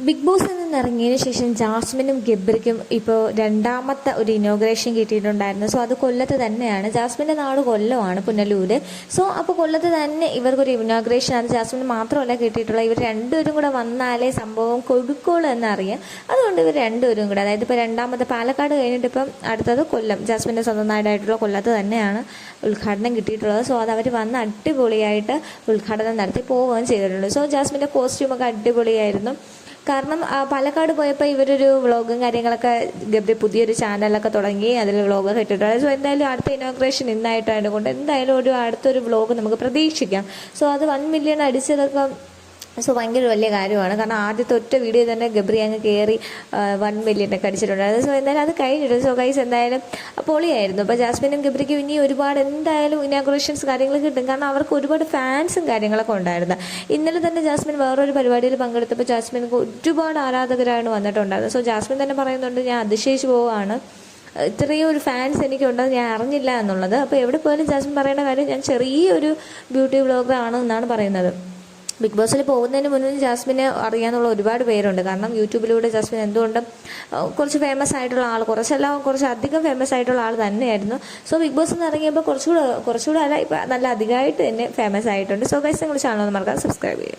Big ബോസിൽ നിന്ന് ഇറങ്ങിയതിന് ശേഷം ജാസ്മിനും ഗബ്രിക്കും ഇപ്പോൾ രണ്ടാമത്തെ ഒരു ഇനോഗ്രേഷൻ കിട്ടിയിട്ടുണ്ടായിരുന്നു. സോ അത് കൊല്ലത്ത് തന്നെയാണ്. ജാസ്മിൻ്റെ നാട് കൊല്ലമാണ്, പുനലൂർ. സോ അപ്പോൾ കൊല്ലത്ത് തന്നെ ഇവർക്കൊരു ഇനോഗ്രേഷൻ ആണ്. ജാസ്മിന് മാത്രമല്ല കിട്ടിയിട്ടുള്ളത്, ഇവർ രണ്ടുപേരും കൂടെ വന്നാലേ സംഭവം കൊടുക്കുള്ളൂ എന്നറിയാം. അതുകൊണ്ട് ഇവർ രണ്ടുപേരും കൂടെ, അതായത് ഇപ്പോൾ രണ്ടാമത്തെ പാലക്കാട് കഴിഞ്ഞിട്ട് ഇപ്പം അടുത്തത് കൊല്ലം, ജാസ്മിൻ്റെ സ്വന്തം നാടായിട്ടുള്ള കൊല്ലത്ത് തന്നെയാണ് ഉദ്ഘാടനം കിട്ടിയിട്ടുള്ളത്. സോ അത് അവർ വന്ന് അടിപൊളിയായിട്ട് ഉദ്ഘാടനം നടത്തി പോവുകയും ചെയ്തിട്ടുണ്ട്. സോ ജാസ്മിൻ്റെ കോസ്റ്റ്യൂമൊക്കെ അടിപൊളിയായിരുന്നു. കാരണം പാലക്കാട് പോയപ്പോൾ ഇവരൊരു വ്ളോഗും കാര്യങ്ങളൊക്കെ ഗബ്രി പുതിയൊരു ചാനലൊക്കെ തുടങ്ങി അതിൽ വ്ളോഗൊക്കെ ഇട്ടിട്ടുണ്ട്. സോ എന്തായാലും അടുത്ത ഇനോഗ്രേഷൻ ഇന്നായിട്ടായതുകൊണ്ട് എന്തായാലും അടുത്തൊരു വ്ളോഗ് നമുക്ക് പ്രതീക്ഷിക്കാം. സോ അത് 1 മില്യൺ അടിച്ചതൊക്കെ ഭയങ്കര വലിയ കാര്യമാണ്. കാരണം ആദ്യത്തെ ഒറ്റ വീഡിയോ തന്നെ ഗബ്രി അങ്ങ് കയറി 1 മില്യൺ ഒക്കെ അടിച്ചിട്ടുണ്ടായിരുന്നു. സോ എന്തായാലും അത് കഴിഞ്ഞിട്ട് ഗൈസ് എന്തായാലും പൊളിയായിരുന്നു. അപ്പോൾ ജാസ്മിനും ഗബ്രിക്കും ഇനി ഒരുപാട് എന്തായാലും ഇനോഗ്രേഷൻസ് കാര്യങ്ങൾ കിട്ടും. കാരണം അവർക്ക് ഒരുപാട് ഫാൻസും കാര്യങ്ങളൊക്കെ ഉണ്ടായിരുന്നു. ഇന്നലെ തന്നെ ജാസ്മിൻ വേറൊരു പരിപാടിയിൽ പങ്കെടുത്തപ്പോൾ ജാസ്മിന് ഒരുപാട് ആരാധകരാണ് വന്നിട്ടുണ്ടായിരുന്നത്. സോ ജാസ്മിൻ തന്നെ പറയുന്നുണ്ട്, ഞാൻ അതിശയിച്ചു പോവുകയാണ്, ഇത്രയും ഒരു ഫാൻസ് എനിക്കുണ്ടെന്ന് ഞാൻ അറിഞ്ഞില്ല എന്നുള്ളത്. അപ്പോൾ എവിടെ പോയാലും ജാസ്മിൻ പറയുന്ന കാര്യം, ഞാൻ ചെറിയൊരു ബ്യൂട്ടി വ്ളോഗറാണ് എന്നാണ് പറയുന്നത്. ബിഗ് ബോസിൽ പോകുന്നതിന് മുന്നേ ജാസ്മിനെ അറിയാനുള്ള ഒരുപാട് പേരുണ്ട്. കാരണം യൂട്യൂബിലൂടെ ജാസ്മിൻ എന്തുകൊണ്ടും കുറച്ച് ഫേമസ് ആയിട്ടുള്ള ആൾ, കുറച്ചധികം ഫേമസ് ആയിട്ടുള്ള ആൾ തന്നെയായിരുന്നു. സോ ബിഗ് ബോസിൽ നിന്ന് ഇറങ്ങിയപ്പോൾ കുറച്ചുകൂടെ അല്ല, ഇപ്പം നല്ല അധികമായിട്ട് തന്നെ ഫേമസ് ആയിട്ടുണ്ട്. സോ ഗൈസ്, നിങ്ങൾ ചാനൽ ഒന്ന് മറക്കാതെ സബ്സ്ക്രൈബ് ചെയ്യുക.